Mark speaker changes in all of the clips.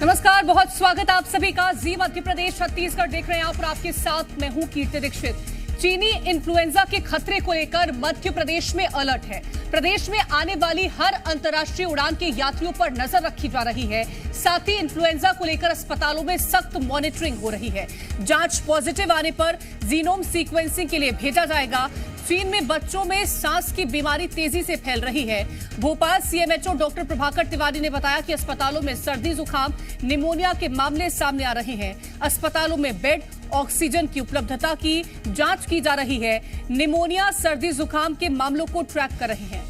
Speaker 1: नमस्कार, बहुत स्वागत आप सभी का। जी मध्य प्रदेश छत्तीसगढ़ देख रहे हैं आप और आपके साथ मैं हूं कीर्ति दीक्षित। चीनी इन्फ्लुएंजा के खतरे को लेकर मध्य प्रदेश में अलर्ट है। प्रदेश में आने वाली हर अंतर्राष्ट्रीय उड़ान के यात्रियों पर नजर रखी जा रही है। साथ ही इन्फ्लुएंजा को लेकर अस्पतालों में सख्त मॉनिटरिंग हो रही है। जांच पॉजिटिव आने पर जीनोम सीक्वेंसिंग के लिए भेजा जाएगा। चीन में बच्चों में सांस की बीमारी तेजी से फैल रही है। भोपाल सीएमएचओ डॉक्टर प्रभाकर तिवारी ने बताया कि अस्पतालों में सर्दी जुकाम निमोनिया के मामले सामने आ रहे हैं। अस्पतालों में बेड ऑक्सीजन की उपलब्धता की जांच की जा रही है। निमोनिया सर्दी जुकाम के मामलों को ट्रैक कर रहे हैं।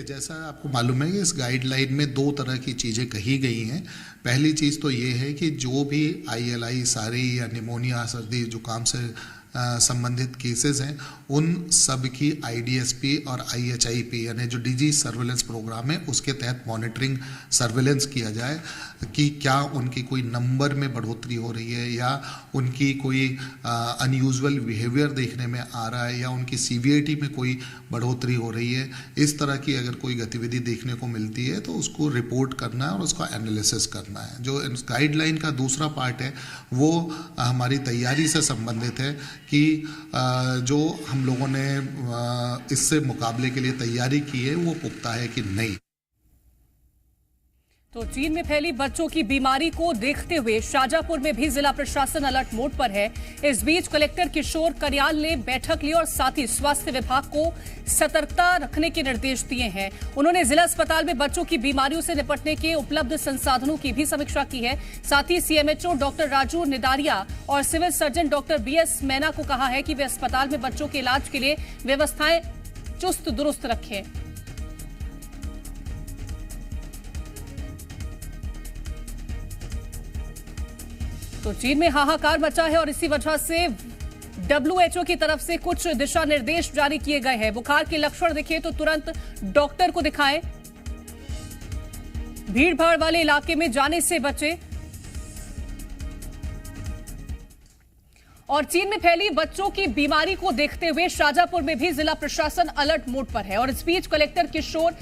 Speaker 2: जैसा आपको मालूम है कि इस गाइडलाइन में दो तरह की चीज़ें कही गई हैं। पहली चीज़ तो ये है कि जो भी ILI सारी या निमोनिया सर्दी जुकाम से संबंधित केसेस हैं उन सब की IDSP और IHIP यानी जो डिजीज सर्वेलेंस प्रोग्राम है उसके तहत मॉनिटरिंग सर्वेलेंस किया जाए कि क्या उनकी कोई नंबर में बढ़ोतरी हो रही है या उनकी कोई अनयूजुअल बिहेवियर देखने में आ रहा है या उनकी सीवियरिटी में कोई बढ़ोतरी हो रही है। इस तरह की अगर कोई गतिविधि देखने को मिलती है तो उसको रिपोर्ट करना है और उसका एनालिसिस करना है। जो गाइडलाइन का दूसरा पार्ट है वो हमारी तैयारी से संबंधित है कि जो हम लोगों ने इससे मुकाबले के लिए तैयारी की है वो पुख्ता है कि नहीं।
Speaker 1: तो चीन में फैली बच्चों की बीमारी को देखते हुए शाजापुर में भी जिला प्रशासन अलर्ट मोड पर है। इस बीच कलेक्टर किशोर करियाल ने बैठक ली और साथ ही स्वास्थ्य विभाग को सतर्कता रखने के निर्देश दिए हैं। उन्होंने जिला अस्पताल में बच्चों की बीमारियों से निपटने के उपलब्ध संसाधनों की भी समीक्षा की है। साथ ही सीएमएचओ डॉक्टर राजू निदारिया और सिविल सर्जन डॉक्टर BS मैना को कहा है कि वे अस्पताल में बच्चों के इलाज के लिए व्यवस्थाएं चुस्त दुरुस्त रखें। तो चीन में हाहाकार मचा है और इसी वजह से WHO की तरफ से कुछ दिशा निर्देश जारी किए गए हैं। बुखार के लक्षण दिखे तो तुरंत डॉक्टर को दिखाएं। भीड़ भाड़ वाले इलाके में जाने से बचें। और चीन में फैली बच्चों की बीमारी को देखते हुए शाजापुर में भी जिला प्रशासन अलर्ट मोड पर है और इस बीच कलेक्टर किशोर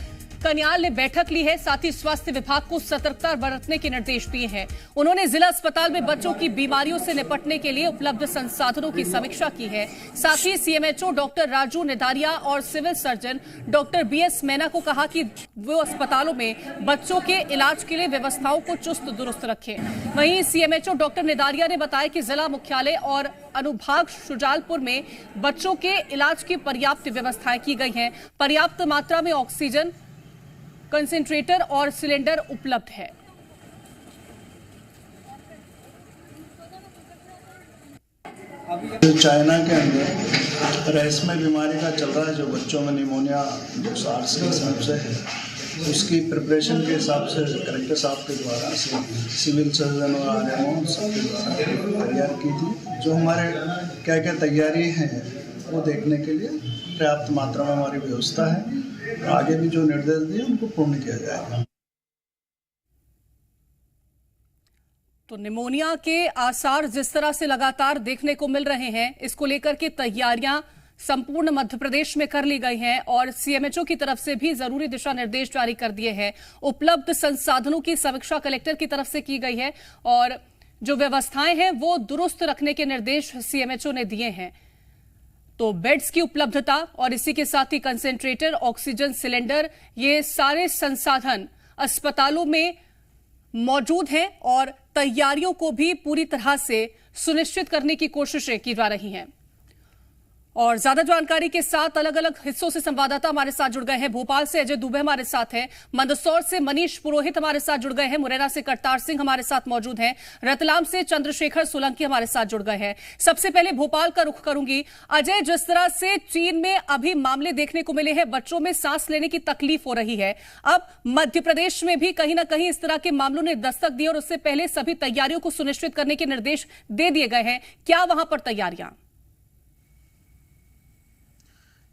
Speaker 1: कनियाल ने बैठक ली है। साथ ही स्वास्थ्य विभाग को सतर्कता बरतने के निर्देश दिए हैं। उन्होंने जिला अस्पताल में बच्चों की बीमारियों से निपटने के लिए उपलब्ध संसाधनों की समीक्षा की है। साथ ही सीएमएचओ डॉक्टर राजू निदारिया और सिविल सर्जन डॉक्टर BS मैना को कहा कि वो अस्पतालों में बच्चों के इलाज के लिए व्यवस्थाओं को चुस्त दुरुस्त रखें। वहीं सीएमएचओ डॉक्टर निदारिया ने बताया कि जिला मुख्यालय और अनुभाग शुजालपुर में बच्चों के इलाज की पर्याप्त व्यवस्थाएं की गई हैं। पर्याप्त मात्रा में ऑक्सीजन कंसेंट्रेटर और सिलेंडर उपलब्ध है।
Speaker 3: चाइना के अंदर रहस्यमय बीमारी का चल रहा है जो बच्चों में निमोनिया जो SARS के हिसाब से है उसकी प्रिपरेशन के हिसाब से कलेक्टर साहब के द्वारा सिविल सर्जन और RMO सबके द्वारा तैयार की थी। जो हमारे क्या क्या तैयारी है वो देखने के लिए पर्याप्त मात्रा में हमारी व्यवस्था है। आगे भी जो निर्देश दिए उनको पूर्ण किया जाएगा।
Speaker 1: तो निमोनिया के आसार जिस तरह से लगातार देखने को मिल रहे हैं, इसको लेकर के तैयारियां संपूर्ण मध्य प्रदेश में कर ली गई हैं और सीएमएचओ की तरफ से भी जरूरी दिशा निर्देश जारी कर दिए हैं। उपलब्ध संसाधनों की समीक्षा कलेक्टर की तरफ से की गई है और जो व्यवस्थाएं हैं वो दुरुस्त रखने के निर्देश सीएमएचओ ने दिए हैं। तो बेड्स की उपलब्धता और इसी के साथ ही कंसेंट्रेटर, ऑक्सीजन सिलेंडर, ये सारे संसाधन अस्पतालों में मौजूद हैं और तैयारियों को भी पूरी तरह से सुनिश्चित करने की कोशिशें की जा रही हैं। और ज्यादा जानकारी के साथ अलग अलग हिस्सों से संवाददाता हमारे साथ जुड़ गए हैं। भोपाल से अजय दुबे हमारे साथ हैं, मंदसौर से मनीष पुरोहित हमारे साथ जुड़ गए हैं, मुरैना से करतार सिंह हमारे साथ मौजूद हैं, रतलाम से चंद्रशेखर सोलंकी हमारे साथ जुड़ गए हैं। सबसे पहले भोपाल का रुख करूंगी। अजय, जिस तरह से चीन में अभी मामले देखने को मिले हैं, बच्चों में सांस लेने की तकलीफ हो रही है, अब मध्य प्रदेश में भी कहीं ना कहीं इस तरह के मामलों ने दस्तक दी और उससे पहले सभी तैयारियों को सुनिश्चित करने के निर्देश दे दिए गए हैं। क्या वहां पर तैयारियां?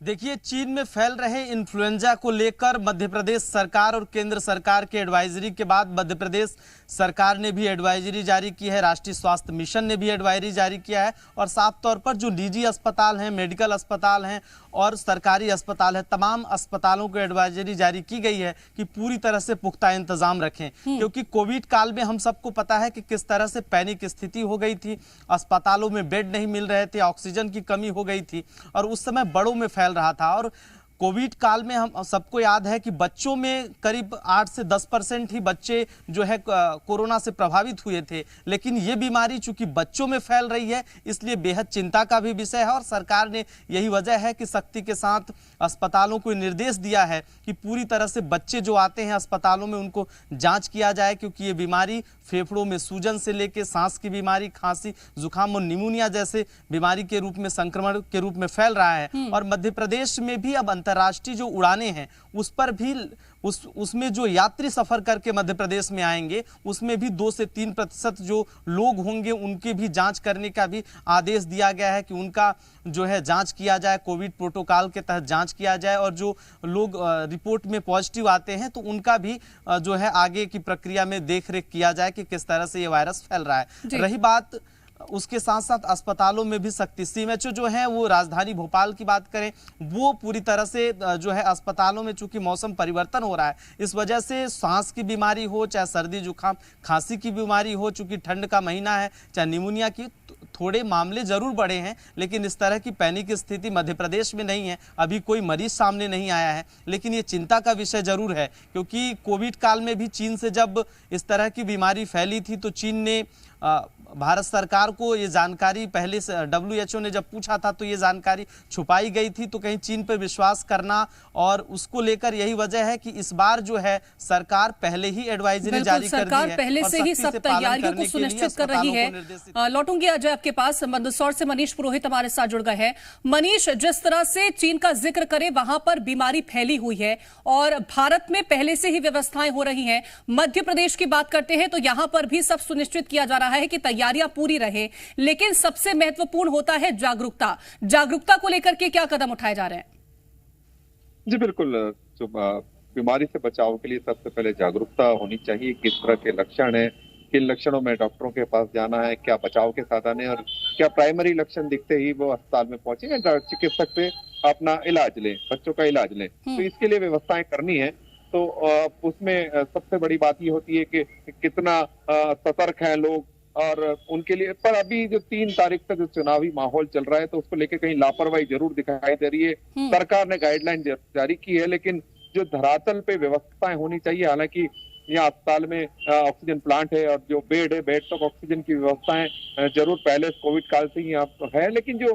Speaker 4: देखिए, चीन में फैल रहे इन्फ्लुएंजा को लेकर मध्य प्रदेश सरकार और केंद्र सरकार के एडवाइजरी के बाद मध्य प्रदेश सरकार ने भी एडवाइजरी जारी की है, राष्ट्रीय स्वास्थ्य मिशन ने भी एडवाइजरी जारी किया है और साफ तौर पर जो निजी अस्पताल हैं, मेडिकल अस्पताल हैं और सरकारी अस्पताल है, तमाम अस्पतालों को एडवाइजरी जारी की गई है कि पूरी तरह से पुख्ता इंतजाम रखें, क्योंकि कोविड काल में हम सबको पता है कि किस तरह से पैनिक स्थिति हो गई थी, अस्पतालों में बेड नहीं मिल रहे थे, ऑक्सीजन की कमी हो गई थी और उस समय बड़ों में फैल रहा था। और कोविड काल में हम सबको याद है कि बच्चों में करीब 8 से 10% ही बच्चे जो है कोरोना से प्रभावित हुए थे, लेकिन ये बीमारी चूंकि बच्चों में फैल रही है इसलिए बेहद चिंता का भी विषय है और सरकार ने यही वजह है कि सख्ती के साथ अस्पतालों को निर्देश दिया है कि पूरी तरह से बच्चे जो आते हैं अस्पतालों में उनको जांच किया जाए, क्योंकि ये बीमारी फेफड़ों में सूजन से लेकर सांस की बीमारी, खांसी, जुकाम और निमोनिया जैसे बीमारी के रूप में, संक्रमण के रूप में फैल रहा है। और मध्य प्रदेश में भी अब अंतर्राष्ट्रीय जो उड़ानें हैं उस पर भी उसमें जो यात्री सफर करके मध्य प्रदेश में आएंगे उसमें भी 2 से 3% जो लोग होंगे उनकी भी जांच करने का भी आदेश दिया गया है कि उनका जो है जांच किया जाए, कोविड प्रोटोकॉल के तहत जांच किया जाए और जो लोग रिपोर्ट में पॉजिटिव आते हैं तो उनका भी जो है आगे की प्रक्रिया में देखरेख किया जाए कि किस तरह से ये वायरस फैल रहा है। रही बात उसके साथ साथ अस्पतालों में भी सख्ती, सीएमएचओ जो है वो राजधानी भोपाल की बात करें वो पूरी तरह से जो है अस्पतालों में चूंकि मौसम परिवर्तन हो रहा है इस वजह से सांस की बीमारी हो, चाहे सर्दी जुकाम खांसी की बीमारी हो, चूंकि ठंड का महीना है, चाहे निमोनिया की, थोड़े मामले जरूर बढ़े हैं लेकिन इस तरह की पैनिक स्थिति मध्य प्रदेश में नहीं है, अभी कोई मरीज सामने नहीं आया है। लेकिन ये चिंता का विषय जरूर है क्योंकि कोविड काल में भी चीन से जब इस तरह की बीमारी फैली थी तो चीन ने भारत सरकार को ये जानकारी पहले से WHO ने जब पूछा था तो ये जानकारी छुपाई गई थी, तो कहीं चीन पर विश्वास करना और उसको लेकर यही वजह है कि इस बार जो है सरकार पहले ही एडवाइजरी जारी कर दी है,
Speaker 1: सरकार पहले से ही सब तैयारियों को सुनिश्चित कर रही है। लौटूंगी अजय आपके पास, मंदसौर से मनीष पुरोहित हमारे साथ जुड़ गए हैं। मनीष, जिस तरह से चीन का जिक्र करें वहां पर बीमारी फैली हुई है और भारत में पहले से ही व्यवस्थाएं हो रही हैं, मध्य प्रदेश की बात करते हैं तो यहां पर भी सब सुनिश्चित किया जा रहा है कि तैयारियां पूरी रहे, लेकिन सबसे महत्वपूर्ण होता है जागरूकता को लेकर के क्या कदम उठाए जा रहे हैं?
Speaker 5: जी बिल्कुल, जो बीमारी से बचाव के लिए सबसे पहले जागरूकता होनी चाहिए, किस तरह के लक्षण है, किन लक्षणों में डॉक्टरों के पास जाना है, क्या बचाव के साधन है और क्या प्राइमरी लक्षण दिखते ही वो अस्पताल में पहुंचे चिकित्सक से अपना इलाज लें, बच्चों का इलाज लें। तो इसके लिए व्यवस्थाएं करनी है। तो उसमें सबसे बड़ी बात ये होती है कि कितना सतर्क हैं लोग और उनके लिए। पर अभी जो 3 तारीख तक जो चुनावी माहौल चल रहा है तो उसको लेकर कहीं लापरवाही जरूर दिखाई दे रही है। सरकार ने गाइडलाइन जारी की है लेकिन जो धरातल पे व्यवस्थाएं होनी चाहिए, हालांकि यहाँ अस्पताल में ऑक्सीजन प्लांट है और जो बेड है, बेड तक ऑक्सीजन की व्यवस्थाएं जरूर पहले कोविड काल से ही यहाँ है, लेकिन जो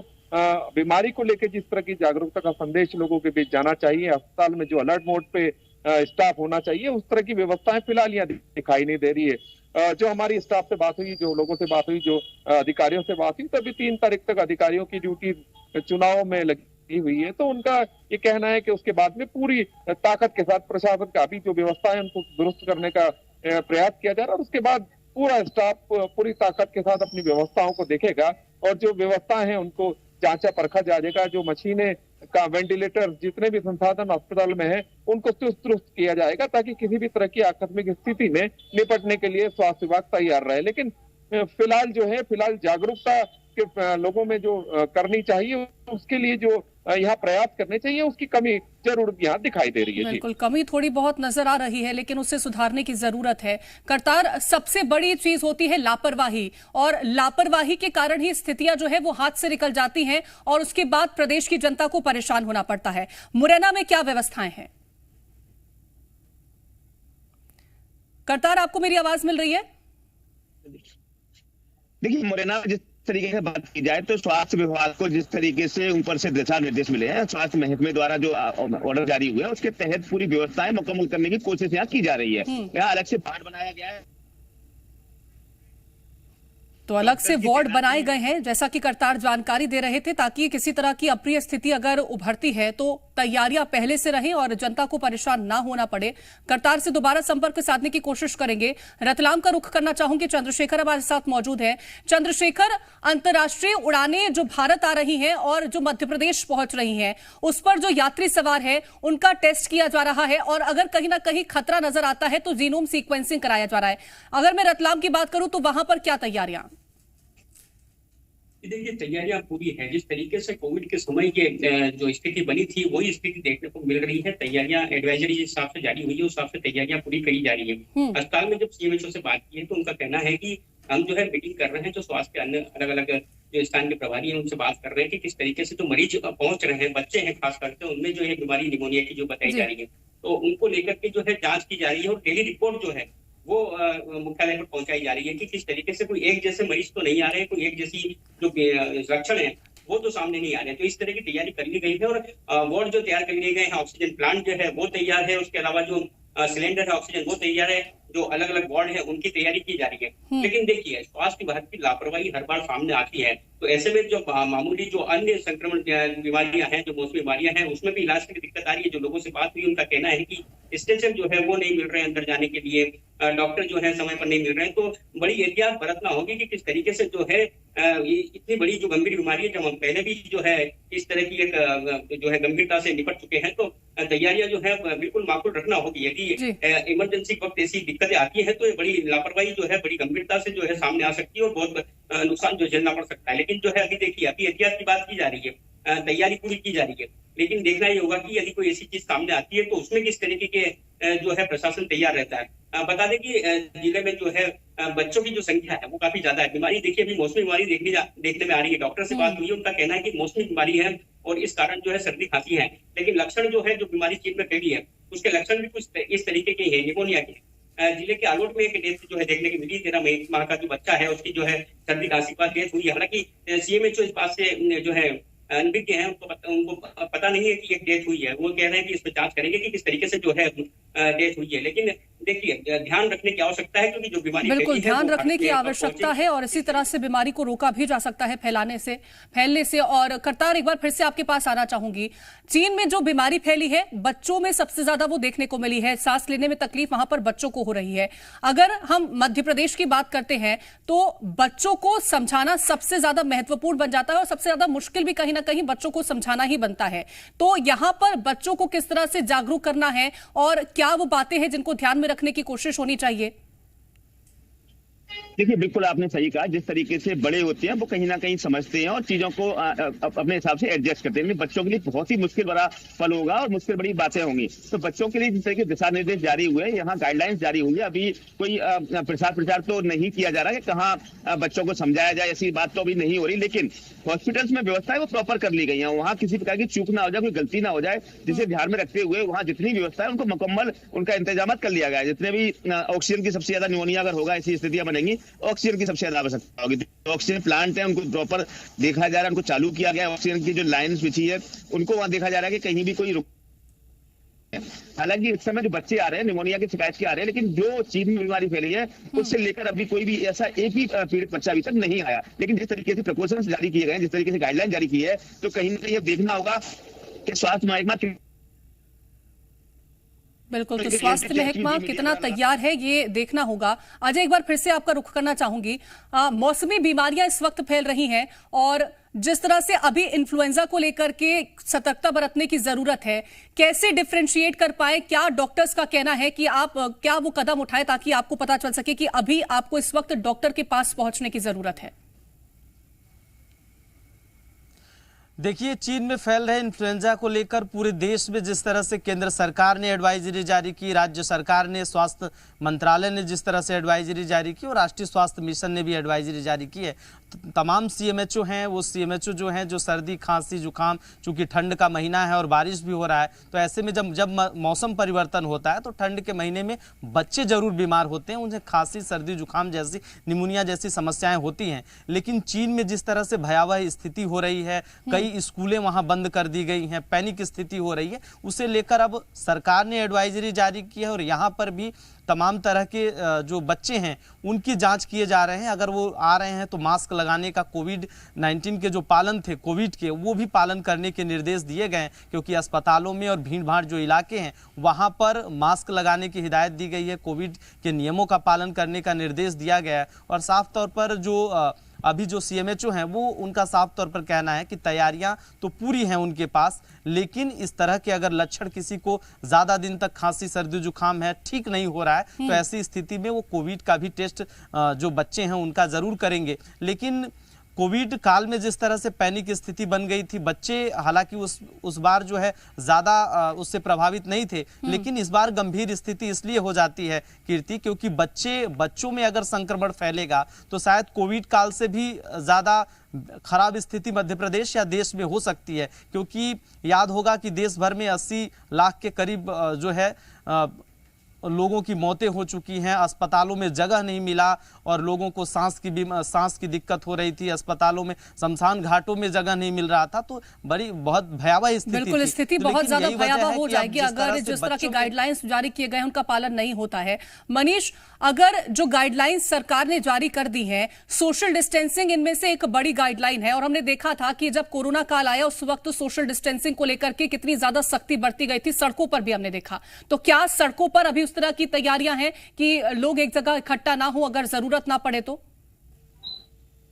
Speaker 5: बीमारी को लेकर जिस तरह की जागरूकता का संदेश लोगों के बीच जाना चाहिए, अस्पताल में जो अलर्ट मोड पे स्टाफ होना चाहिए, उस तरह की व्यवस्थाएं फिलहाल यहाँ दिखाई नहीं दे रही है। जो हमारी स्टाफ से बात हुई, जो लोगों से बात हुई, जो अधिकारियों से बात हुई, तो अभी 3 तारीख तक अधिकारियों की ड्यूटी चुनाव में लगी हुई है। तो उनका ये कहना है कि उसके बाद में पूरी ताकत के साथ प्रशासन का भी जो व्यवस्था है उनको दुरुस्त करने का प्रयास किया जा रहा है और उसके बाद पूरा स्टाफ पूरी ताकत के साथ अपनी व्यवस्थाओं को देखेगा और जो व्यवस्थाएं हैं उनको जांचा परखा जाएगा। जो मशीनें का वेंटिलेटर, जितने भी संसाधन अस्पताल में है उनको चुस्त दुरुस्त किया जाएगा ताकि किसी भी तरह की आकस्मिक स्थिति में निपटने के लिए स्वास्थ्य विभाग तैयार रहे। लेकिन फिलहाल जागरूकता के लोगों में जो करनी चाहिए, उसके लिए जो यहाँ प्रयास करने चाहिए, उसकी कमी जरूर यहाँ दिखाई दे रही है।
Speaker 1: बिल्कुल, कमी थोड़ी बहुत नजर आ रही है लेकिन उसे सुधारने की जरूरत है। करतार, सबसे बड़ी चीज होती है लापरवाही और लापरवाही के कारण ही स्थितियां जो है वो हाथ से निकल जाती हैं और उसके बाद प्रदेश की जनता को परेशान होना पड़ता है। मुरैना में क्या व्यवस्थाएं हैं? करतार, आपको मेरी आवाज मिल रही है?
Speaker 6: देखिए, मुरैना जिस तरीके से बात की जाए तो स्वास्थ्य विभाग को जिस तरीके से ऊपर से दिशा निर्देश मिले हैं, स्वास्थ्य महकमे द्वारा जो ऑर्डर जारी हुए हैं उसके तहत पूरी व्यवस्थाएं मुकम्मल करने की कोशिश यहाँ की जा रही है। यहाँ अलग से वार्ड बनाया गया है।
Speaker 1: तो अलग से वार्ड बनाए गए हैं, जैसा कि करतार जानकारी दे रहे थे, ताकि किसी तरह की अप्रिय स्थिति अगर उभरती है तो तैयारियां पहले से रहें और जनता को परेशान ना होना पड़े। करतार से दोबारा संपर्क साधने की कोशिश करेंगे। रतलाम का रुख करना चाहूंगी, चंद्रशेखर हमारे साथ मौजूद है। चंद्रशेखर, अंतर्राष्ट्रीय उड़ानें जो भारत आ रही हैं और जो मध्य प्रदेश पहुंच रही हैं, उस पर जो यात्री सवार है उनका टेस्ट किया जा रहा है और अगर कहीं ना कहीं खतरा नजर आता है तो जीनोम सीक्वेंसिंग कराया जा रहा है। अगर मैं रतलाम की बात करूं तो वहां पर क्या तैयारियां?
Speaker 7: देखिए, तैयारियां पूरी है। जिस तरीके से कोविड के समय की जो स्थिति बनी थी वही स्थिति देखने को मिल रही है। तैयारियां एडवाइजरी जिस हिसाब से जारी हुई है उस हिसाब से तैयारियां पूरी करी जा रही है। अस्पताल में जब सीएमएचओ से बात की है तो उनका कहना है कि हम जो है मीटिंग कर रहे हैं, जो स्वास्थ्य के अन्य अलग अलग जो स्थान के प्रभारी हैं उनसे बात कर रहे हैं कि किस तरीके से जो मरीज पहुंच रहे हैं, बच्चे हैं खास करके, उनमें जो है बीमारी निमोनिया की जो बताई जा रही है, तो उनको लेकर के जो है जांच की जा रही है और डेली रिपोर्ट जो है वो मुख्यालय पर पहुंचाई जा रही है कि किस तरीके से कोई एक जैसे मरीज तो नहीं आ रहे हैं, कोई एक जैसी जो लक्षण है वो तो सामने नहीं आ रहे हैं। तो इस तरह की तैयारी कर ली गई है और वार्ड जो तैयार कर लिए गए हैं, ऑक्सीजन प्लांट जो है वो तैयार है, उसके अलावा जो सिलेंडर है ऑक्सीजन वो तैयार है, जो अलग अलग वार्ड है उनकी तैयारी की जा रही है। लेकिन देखिए, स्वास्थ्य विभाग की लापरवाही हर बार सामने आती है, तो ऐसे में जो मामूली जो अन्य संक्रमण बीमारियां हैं, जो मौसमी बीमारियां हैं, उसमें भी इलाज की दिक्कत आ रही है। जो लोगों से बात हुई उनका कहना है कि स्टेशन जो है वो नहीं मिल रहे हैं अंदर जाने के लिए, डॉक्टर जो है समय पर नहीं मिल रहे हैं। तो बड़ी एहतियात बरतना होगी कि किस तरीके से जो है ये इतनी बड़ी जो गंभीर बीमारी है, जब हम पहले भी जो है इस तरह की एक जो है गंभीरता से निपट चुके हैं, तो तैयारियां जो है बिल्कुल माकूल रखना होगी। यदि इमरजेंसी वक्त ऐसी दिक्कतें आती है तो ये बड़ी लापरवाही जो है बड़ी गंभीरता से जो है सामने आ सकती है और बहुत नुकसान जो झेलना पड़ सकता है। लेकिन जो है अभी देखिए, अभी एहतियात की बात की जा रही है, तैयारी पूरी की जा रही है, लेकिन देखना ये होगा कि यदि कोई ऐसी चीज सामने आती है तो उसमें किस तरीके के जो है प्रशासन तैयार रहता है। बता दें कि जिले में जो है बच्चों की जो संख्या है वो काफी ज्यादा है। बीमारी देखिए अभी मौसमी बीमारी देखने में आ रही है। डॉक्टर से बात हुई है, उनका कहना है कि मौसमी बीमारी है और इस कारण जो है सर्दी खांसी है, लेकिन लक्षण जो है जो बीमारी चीन में फैली है उसके लक्षण भी कुछ इस तरीके के है, निमोनिया के। जिले के आलोट में एक डेथ जो है देखने की मिली, 13 माह का जो बच्चा है उसकी जो है सर्दी खांसी का डेथ हुई है। हालांकि सीएमएचओ इस बात से जो है अनभिज्ञ है, उनको पता नहीं है कि एक डेथ हुई है। वो कह रहे हैं कि इस पर जांच करेंगे कि किस तरीके से जो है डेथ हुई है। लेकिन देखिए, ध्यान रखने की आवश्यकता है क्योंकि जो बीमारी
Speaker 1: बिल्कुल ध्यान रखने की आवश्यकता है और इसी तरह से बीमारी को रोका भी जा सकता है फैलने से। और करतार, एक बार फिर से आपके पास आना चाहूंगी। चीन में जो बीमारी फैली है बच्चों में सबसे ज्यादा वो देखने को मिली है, सांस लेने में तकलीफ वहां पर बच्चों को हो रही है। अगर हम मध्य प्रदेश की बात करते हैं तो बच्चों को समझाना सबसे ज्यादा महत्वपूर्ण बन जाता है और सबसे ज्यादा मुश्किल भी कहीं ना कहीं बच्चों को समझाना ही बनता है। तो यहां पर बच्चों को किस तरह से जागरूक करना है और क्या वो बातें हैं जिनको ध्यान में रखने की कोशिश होनी चाहिए?
Speaker 6: देखिए, बिल्कुल आपने सही कहा। जिस तरीके से बड़े होते हैं वो कहीं ना कहीं समझते हैं और चीजों को अपने हिसाब से एडजस्ट करते हैं। बच्चों के लिए बहुत ही मुश्किल भरा पल होगा और मुश्किल बड़ी बातें होंगी। तो बच्चों के लिए जिस तरह के दिशा निर्देश जारी हुए, यहाँ गाइडलाइंस जारी हुई है। अभी कोई प्रचार तो नहीं किया जा रहा है कि कहाँ बच्चों को समझाया जाए, ऐसी बात तो अभी नहीं हो रही। लेकिन हॉस्पिटल्स में व्यवस्था है वो प्रॉपर कर ली गई है। वहाँ किसी प्रकार की चूक ना हो जाए, कोई गलती ना हो जाए, जिसे ध्यान में रखते हुए वहाँ जितनी व्यवस्था है उनको मुकम्मल उनका इंतजाम कर लिया गया है। जितने भी ऑक्सीजन की सबसे ज्यादा निमोनिया अगर होगा, ऐसी स्थितियां बनेंगी, ऑक्सीजन की सबसे ज्यादा आवश्यकता होगी। तो ऑक्सीजन प्लांट है उनको प्रॉपर देखा जा रहा है, उनको चालू किया गया है। ऑक्सीजन की जो लाइन्स बिछी है उनको वहां देखा जा रहा है कि कहीं भी कोई रुक। हालांकि इस समय जो बच्चे आ रहे हैं निमोनिया की शिकायत के आ रहे हैं, लेकिन जो चीन में बीमारी फैली है उससे लेकर अभी कोई भी ऐसा एक भी पीड़ित बच्चा अभी तक नहीं आया। लेकिन जिस तरीके से प्रिकॉशंस जारी किए गए हैं, जिस तरीके से गाइडलाइन जारी की है, तो कहीं ना कहीं देखना होगा कि स्वास्थ्य महकमा
Speaker 1: बिल्कुल, तो स्वास्थ्य महकमा कितना तैयार है ये देखना होगा। अजय, एक बार फिर से आपका रुख करना चाहूंगी। मौसमी बीमारियां इस वक्त फैल रही हैं और जिस तरह से अभी इन्फ्लुएंजा को लेकर के सतर्कता बरतने की जरूरत है, कैसे डिफरेंशिएट कर पाए? क्या डॉक्टर्स का कहना है कि आप क्या वो कदम उठाएं ताकि आपको पता चल सके कि अभी आपको इस वक्त डॉक्टर के पास पहुंचने की जरूरत है?
Speaker 4: देखिए, चीन में फैल रहे इन्फ्लुएंजा को लेकर पूरे देश में जिस तरह से केंद्र सरकार ने एडवाइजरी जारी की, राज्य सरकार ने, स्वास्थ्य मंत्रालय ने जिस तरह से एडवाइजरी जारी की और राष्ट्रीय स्वास्थ्य मिशन ने भी एडवाइजरी जारी की है, तमाम सीएमएचओ हैं वो सीएमएचओ जो हैं जो सर्दी खांसी जुकाम, चूंकि ठंड का महीना है और बारिश भी हो रहा है, तो ऐसे में जब मौसम परिवर्तन होता है तो ठंड के महीने में बच्चे जरूर बीमार होते हैं, उन्हें खांसी सर्दी जुकाम जैसी निमोनिया जैसी समस्याएं होती हैं। लेकिन चीन में जिस तरह से भयावह स्थिति हो रही है, कई कई स्कूलें वहां बंद कर दी गई हैं, पैनिक स्थिति हो रही है। उसे लेकर अब सरकार ने एडवाइजरी जारी की है और यहाँ पर भी तमाम तरह के जो बच्चे हैं उनकी जांच किए जा रहे हैं। अगर वो आ रहे हैं तो मास्क लगाने का, कोविड-19 के जो पालन थे कोविड के, वो भी पालन करने के निर्देश दिए गए हैं, क्योंकि अस्पतालों में और भीड़ भाड़ जो इलाके हैं वहाँ पर मास्क लगाने की हिदायत दी गई है, कोविड के नियमों का पालन करने का निर्देश दिया गया है। और साफ तौर पर जो अभी जो सीएमएचओ हैं वो उनका साफ तौर पर कहना है कि तैयारियां तो पूरी हैं उनके पास, लेकिन इस तरह के अगर लक्षण किसी को ज्यादा दिन तक खांसी सर्दी जुकाम है, ठीक नहीं हो रहा है, तो ऐसी स्थिति में वो कोविड का भी टेस्ट जो बच्चे हैं उनका जरूर करेंगे। लेकिन कोविड काल में जिस तरह से पैनिक स्थिति बन गई थी, बच्चे हालांकि उस बार जो है ज्यादा उससे प्रभावित नहीं थे, लेकिन इस बार गंभीर स्थिति इसलिए हो जाती है कीर्ति, क्योंकि बच्चों में अगर संक्रमण फैलेगा तो शायद कोविड काल से भी ज्यादा खराब स्थिति मध्य प्रदेश या देश में हो सकती है। क्योंकि याद होगा कि देश भर में 80 लाख के करीब जो है लोगों की मौतें हो चुकी हैं, अस्पतालों में जगह नहीं मिला और लोगों को सांस की दिक्कत हो रही थी, अस्पतालों में शमशान घाटों में जगह नहीं मिल रहा था, तो बहुत भयावह स्थिति थी।
Speaker 1: बिल्कुल, स्थिति बहुत ज्यादा भयावह हो जाएगी अगर जिस तरह की गाइडलाइंस जारी किए गए हैं उनका पालन नहीं होता है। मनीष, अगर जो गाइडलाइंस सरकार ने जारी कर दी है, सोशल डिस्टेंसिंग इनमें से एक बड़ी गाइडलाइन है और हमने देखा था कि जब कोरोना काल आया उस वक्त सोशल डिस्टेंसिंग को लेकर के कितनी ज्यादा सख्ती बरती गई थी, सड़कों पर भी हमने देखा। तो क्या सड़कों पर अभी तरह की तैयारियां हैं कि लोग एक जगह इकट्ठा ना हो अगर जरूरत ना पड़े तो?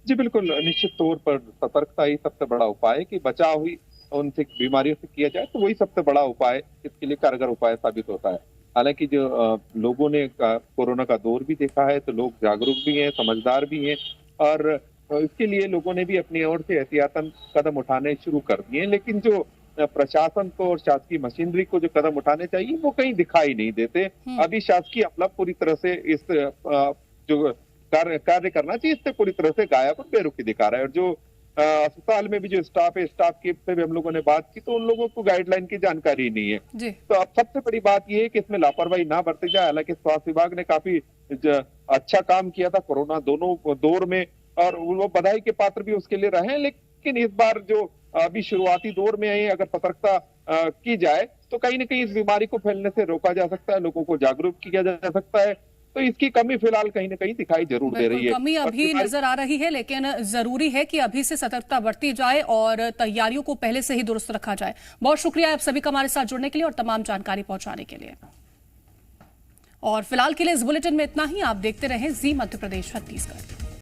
Speaker 5: जी बिल्कुल, निश्चित तौर पर सतर्कता ही सबसे बड़ा उपाय है कि बचाव ही उनसे बीमारियों से किया जाए, तो वही सबसे बड़ा उपाय, इसके लिए कारगर उपाय साबित होता है। हालांकि जो लोगों ने कोरोना का दौर भी देखा है, तो लोग जागरूक भी हैं, समझदार भी हैं और इसके लिए लोगों ने भी अपनी ओर से एहतियातन कदम उठाने शुरू कर दिए। लेकिन जो प्रशासन को और शासकीय मशीनरी को जो कदम उठाने चाहिए वो कहीं दिखाई नहीं देते। अभी शासकीय अमला पूरी तरह से इस जो कार्य करना चाहिए इससे पूरी तरह से गायब और बेरुखी दिखा रहा है। और जो अस्पताल में भी जो स्टाफ है, स्टाफ की से भी हम लोगों ने बात की तो उन लोगों को गाइडलाइन की जानकारी नहीं है। तो अब सबसे बड़ी बात यह है कि इसमें लापरवाही ना बरती जाए। हालांकि स्वास्थ्य विभाग ने काफी अच्छा काम किया था कोरोना दोनों दौर में और वो बधाई के पात्र भी उसके लिए रहे, लेकिन इस बार जो अभी शुरुआती दौर में है, अगर सतर्कता की जाए तो कहीं ना कहीं इस बीमारी को फैलने से रोका जा सकता है, लोगों को जागरूक किया जा सकता है। तो इसकी कमी फिलहाल कहीं ना कहीं दिखाई जरूर दे रही है।
Speaker 1: कमी अभी नजर आ रही है, लेकिन जरूरी है कि अभी से सतर्कता बरती जाए और तैयारियों को पहले से ही दुरुस्त रखा जाए। बहुत शुक्रिया आप सभी का हमारे साथ जुड़ने के लिए और तमाम जानकारी पहुंचाने के लिए। और फिलहाल के लिए इस बुलेटिन में इतना ही। आप देखते रहें जी मध्य प्रदेश छत्तीसगढ़।